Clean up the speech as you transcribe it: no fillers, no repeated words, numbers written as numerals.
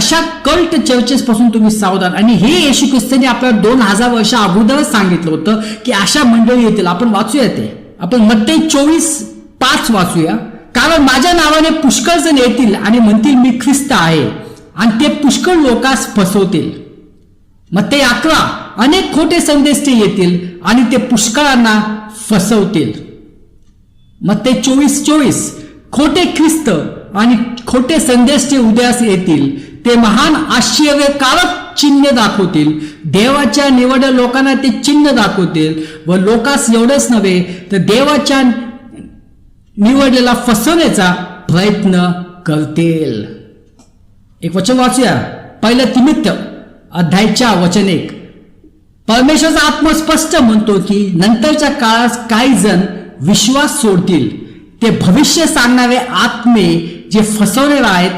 अशा कल्ट चर्चेस पासून तुम्ही सावधान. आणि हे येशू ख्रिस्तांनी आपल्याला 2000 वर्ष अगोदरच सांगितलं होतं की अशा मंडळी येतील. आपण वाचूया ते. आपण मत्ती 24:5 वाचूया. कारण माझ्या नावाने पुष्कळ जण येतील आणि म्हणतील मी ख्रिस्त आहे आणि ते पुष्कळ लोकांस फसवतील. मत्ती 11 अनेक खोटे संदेष्टे येतील आणि ते पुष्कळांना फसवतील. मत्ती 24:24 खोटे ख्रिस्त आणि खोटे संदेष्टे उदयास येतील. ते महान आश्चर्यकारक चिन्ह दाखवतील. देवाच्या निवडल्या लोकांना ते चिन्ह दाखवतील व लोकांस एवढंच नव्हे तर देवाच्या निवडलेला फसवण्याचा प्रयत्न करतील. एक वचन वाचूया. 1 तिमित्य 4:1. परमेश्वराचा आत्मा स्पष्ट म्हणतो की नंतरच्या काळात काही जण विश्वास सोडतील. ते भविष्य सांगणारे आत्मे जे फसवणारे आहेत